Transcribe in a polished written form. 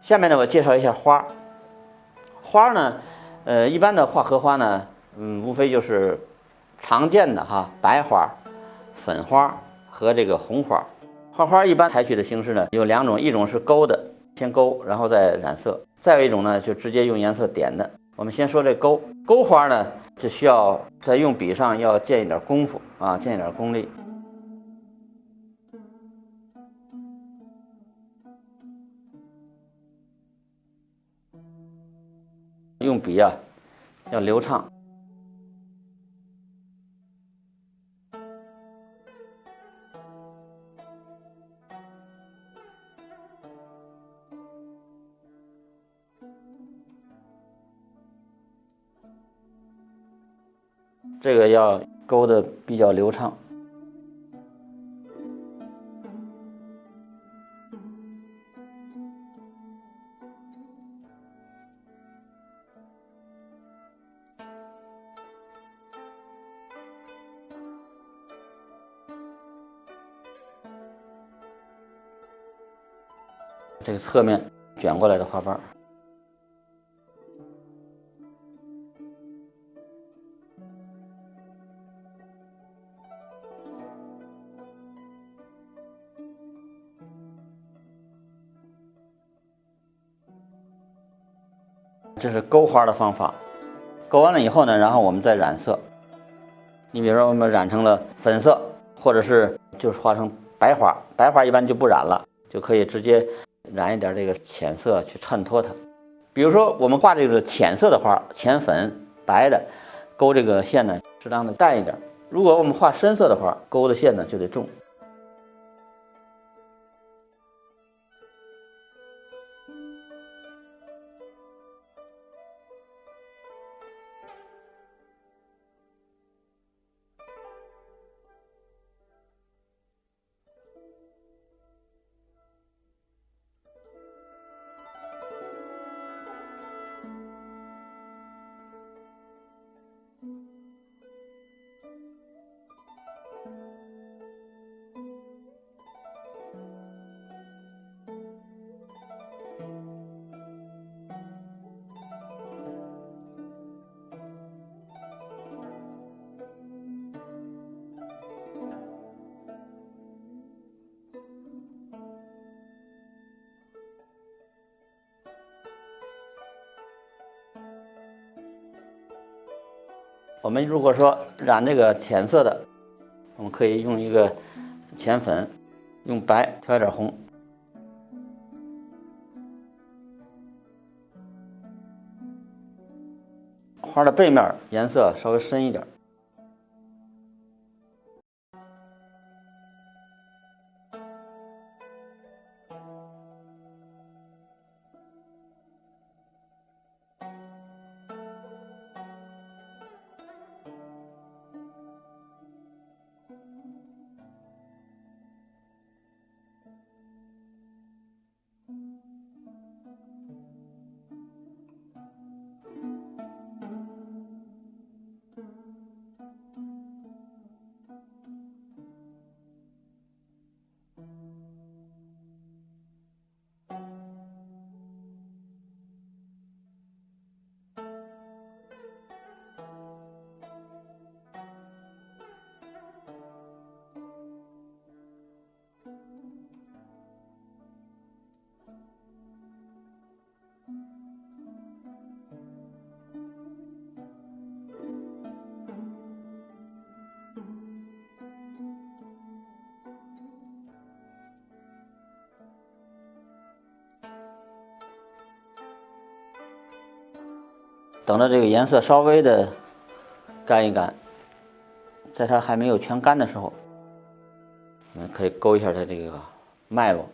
下面呢，我介绍一下花。花呢，一般的画荷花呢，无非就是常见的白花、粉花和这个红花。画花一般采取的形式呢有两种，一种是勾的，先勾然后再染色；再有一种呢就直接用颜色点的。我们先说这勾花呢，就需要在用笔上要见一点功夫见一点功力。用笔要流畅。这个要勾得比较流畅。这个侧面卷过来的花瓣，这是勾花的方法。勾完了以后呢，然后我们再染色。你比如说我们染成了粉色，或者是就是画成白花，白花一般就不染了，就可以直接染一点这个浅色去衬托它。比如说我们画这个浅色的花，浅粉白的，勾这个线呢适当的淡一点。如果我们画深色的花，勾的线呢就得重。我们如果说染这个浅色的，我们可以用一个浅粉，用白调一点红。花的背面颜色稍微深一点。等到这个颜色稍微的干一干，在它还没有全干的时候，我们可以勾一下它这个脉络。